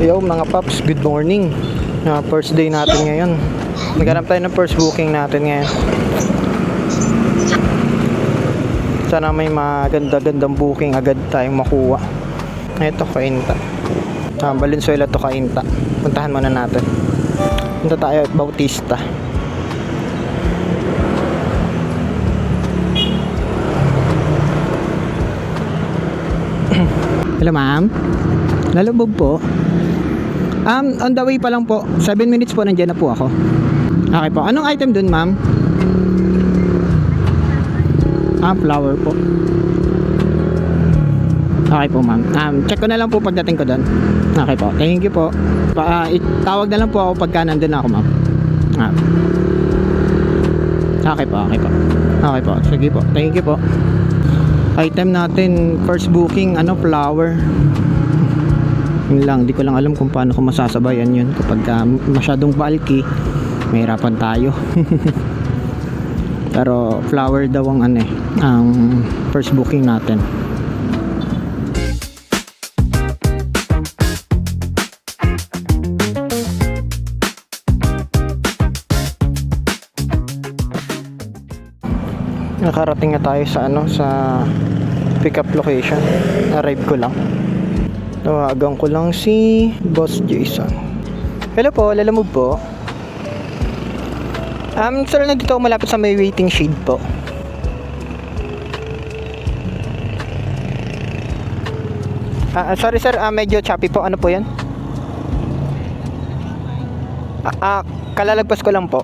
Yo mga paps, good morning. First day natin ngayon. Naghanap tayo ng first booking natin ngayon. Sana may maganda-gandang booking agad tayong makuha. Ito, Cainta. Valenzuela to Cainta. Puntahan muna natin. Punta tayo at Bautista. Hello ma'am. Lalubog po. On the way pa lang po. 7 minutes po, nandiyan na po ako. Okay po. Anong item dun, ma'am? Flower po. Okay po, ma'am. Check ko na lang po pagdating ko dun. Okay po. Thank you po. Tawag na lang po ako pagka nandun na ako, ma'am. Okay po, okay po. Okay po. Sige po. Thank you po. Item natin, first booking, flower. Yun lang, di ko lang alam kung paano ko masasabayan yun kapag masyadong bulky, mahirapan tayo. Pero flower daw ang first booking natin. Nakarating na tayo sa pick up location. Arrive ko lang. Tawagan ko lang si Boss Jason. Hello po, lalamove po. Sir, nandito ako malapit sa may waiting shade po. Sorry sir, medyo choppy po. Ano po yan? Kalalagpas ko lang po.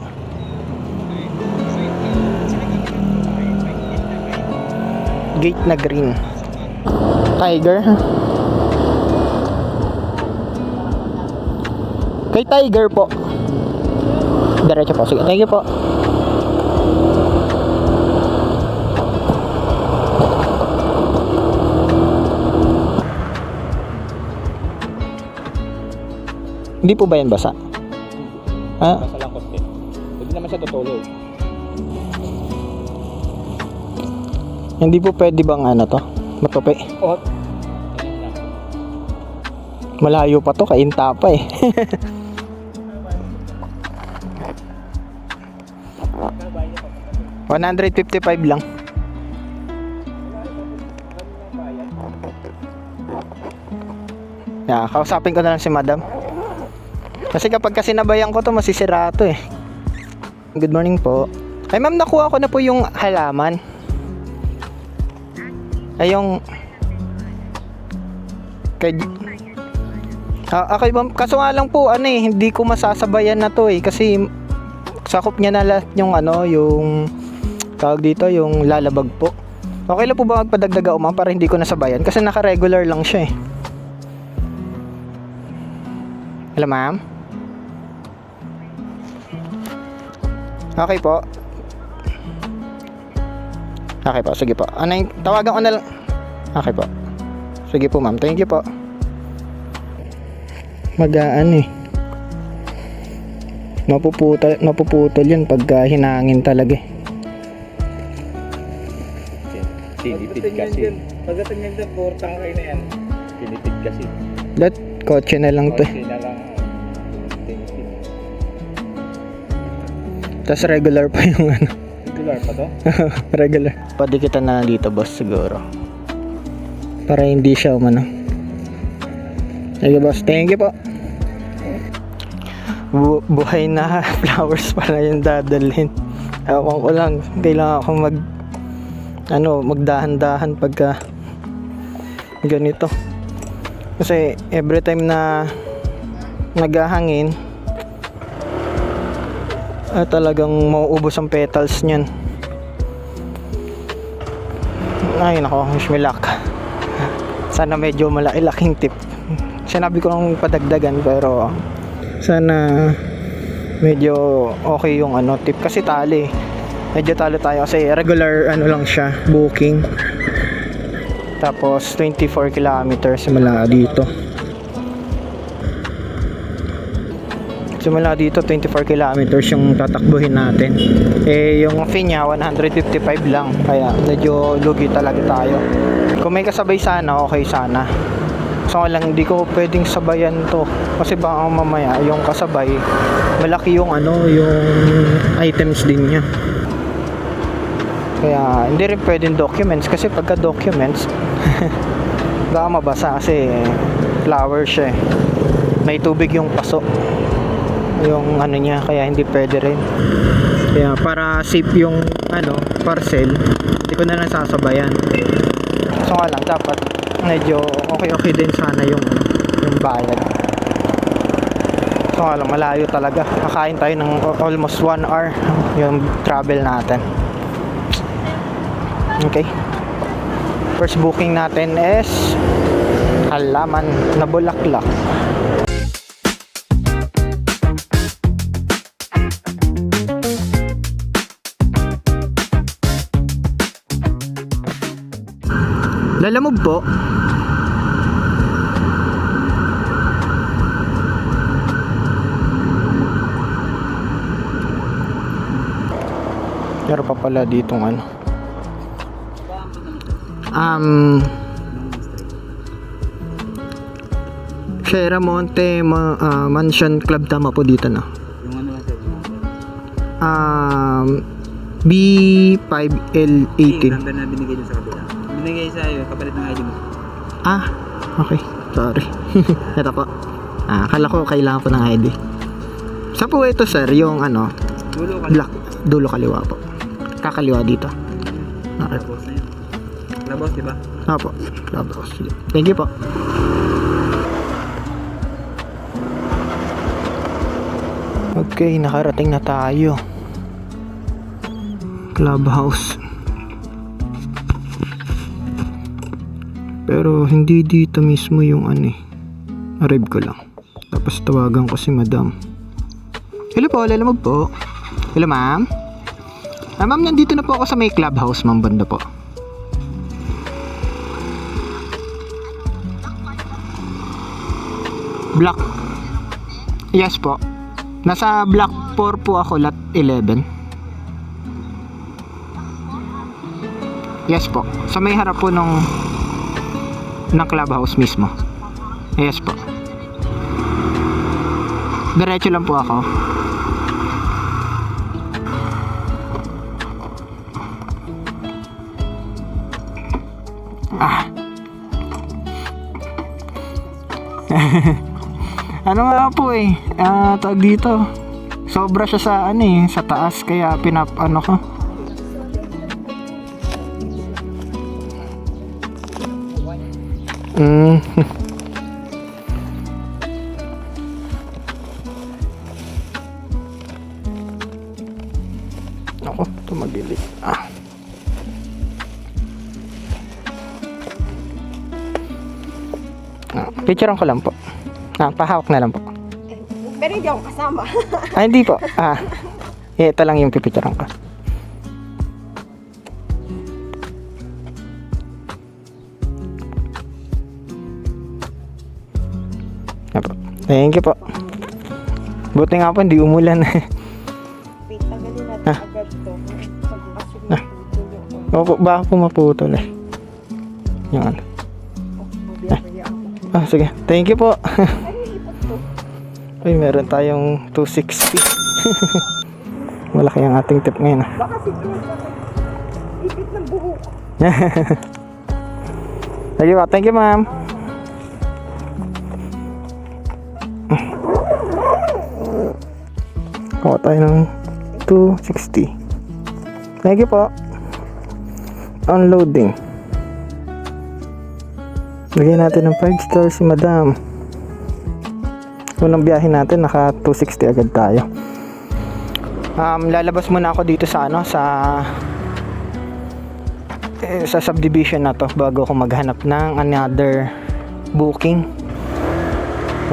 Gate na green. Tiger. Kay Tiger po. Diretso po. Sige. Thank you po. Hindi po ba yan basa? Basa lang konti. Hindi naman siya tutulog. Hindi po pwede bang to? Matupi? Oh. Malayo pa to. Cainta pa eh. $155 lang. Kausapin ko na lang si madam. Kasi kapag sinabayan ko to, masisira to eh. Good morning po. Ay ma'am, nakuha ko na po yung halaman. Ay yung okay ma'am, kaso nga lang po hindi ko masasabayan na to eh. Kasi sakop niya na lahat yung yung tawag dito, yung lalabag po. Okay lang po ba magpadagdag ako ma'am para hindi ko nasabayan? Kasi naka-regular lang siya eh. Hello ma'am? Okay po. Okay po, sige po. Tawagan ko na lang. Okay po. Sige po ma'am, thank you po. Magaan eh. Mapuputol yan pagka hinangin talaga eh. Tinitid kasi. Pagdating yan dyan, portang kayo na yan. Tinitid kasi. Kotse na lang to eh. Kotse na lang. Tapos regular pa yung Regular pa to? Regular. Pwede kita na dito boss siguro. Para hindi siya Sige boss, thank you po. Buhay na flowers para yung dadalhin. Ewan ko lang, kailangan akong magdahan-dahan pagka ganito. Kasi every time na naghahangin, talagang mauubos ang petals niyan. Ay nako, wish me luck. Sana medyo malaki-laking tip. Sinabi ko lang padagdagan pero sana medyo okay yung tip kasi tali. Medyo talo tayo kasi regular lang siya, booking. Tapos 24 kilometers mula dito. Simula dito 24 kilometers yung tatakbuhin natin. Yung fee niya 155 lang. Kaya medyo lugi talaga tayo. Kung may kasabay sana, okay sana. So lang hindi ko pwedeng sabayan to kasi baka mamaya yung kasabay malaki yung yung items din niya. Kaya hindi rin pwedeng documents kasi pagka documents baka mabasa kasi flower siya eh. May tubig yung paso yung niya kaya hindi pwede rin. Kaya para safe yung parcel hindi ko na lang sasabayan. So nga lang dapat medyo okay din sana yung bayad. So nga lang malayo talaga. Kakain tayo ng almost 1 hour yung travel natin. Okay. First booking natin is halaman na bulaklak. Lalamog po. Meron pa pala ditong Sierra Monte Mansion Club, tama po dito na. Yung B5L18. number na binigay dun sa kabila. Binigay sa'yo, kapalit ng ID mo. Okay. Sorry. Ito po. Akala ko kailangan po ng ID. Saan po ito, sir? Yung Dulo ka. black, dulo kaliwa po. Kakaliwa dito. Okay. Labos na yun. Labos, diba? Opo. Labos. Thank you po. Okay, nakarating na tayo. Clubhouse. Pero hindi dito mismo yung arrive ko lang. Tapos tawagan ko si madam. Hello po, lalamog po. Hello ma'am. Ma'am, nandito na po ako sa may clubhouse, ma'am, banda po. Block. Yes po. Nasa block 4 po ako, lot 11. Yes po. Sa may harap po ng clubhouse mismo. Yes po. Diretso lang po ako. Ano nga po tawag dito. Sobra siya sa sa taas kaya ko. Ako, tumagili. Picturean ko lang po. Pahawak na lang po. Pero hindi ako kasama. Hindi po. Ito lang yung pipicturean ko. Thank you po. Buti nga po, hindi umulan. Wait, tagalin natin agad to. Pagbukas yung Opo, baka po maputol Yan. Sige. Thank you po. Ay, meron tayong 260. Malaki ang ating tip ngayon. Baka si ipit ng buhok. Thank you po. Thank you, ma'am. Kuha tayo ng 260. Thank you po. Unloading. Lagyan natin ng 5 star si madam. Unang biyahe natin naka 260 agad tayo. Lalabas muna ako dito sa sa subdivision na to bago ako maghanap ng another booking.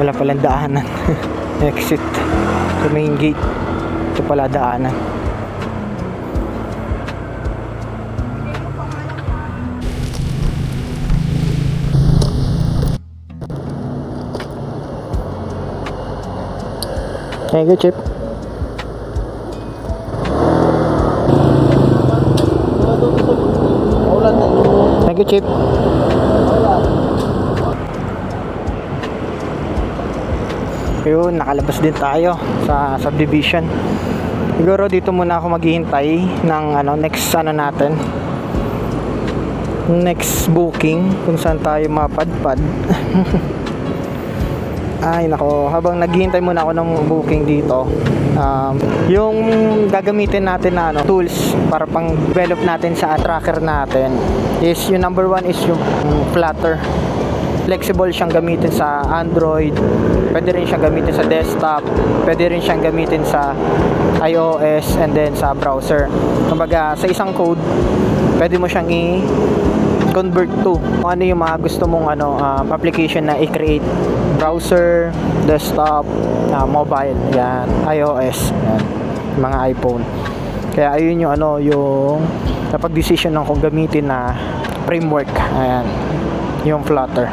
Wala palang daanan. Exit sa main gate. Ito pala daanan. Thank you, Chip. Thank you, Chip. Yun, nakalabas din tayo sa subdivision. Siguro dito muna ako maghihintay ng next natin. Next booking kung saan tayo mapadpad. Ay nako, habang naghihintay muna ako ng booking dito, yung gagamitin natin na tools para pang develop natin sa tracker natin is yung number one is yung Flutter. Flexible siyang gamitin sa Android, pwede rin siyang gamitin sa desktop, pwede rin siyang gamitin sa iOS and then sa browser. Kumbaga sa isang code pwede mo siyang i-convert to kung ano yung mga gusto mong application na i-create: browser, desktop, mobile, yan, iOS, yan, mga iPhone. Kaya ayun yung yung napag-decision ng kung gamitin na framework. Ayan, yung Flutter.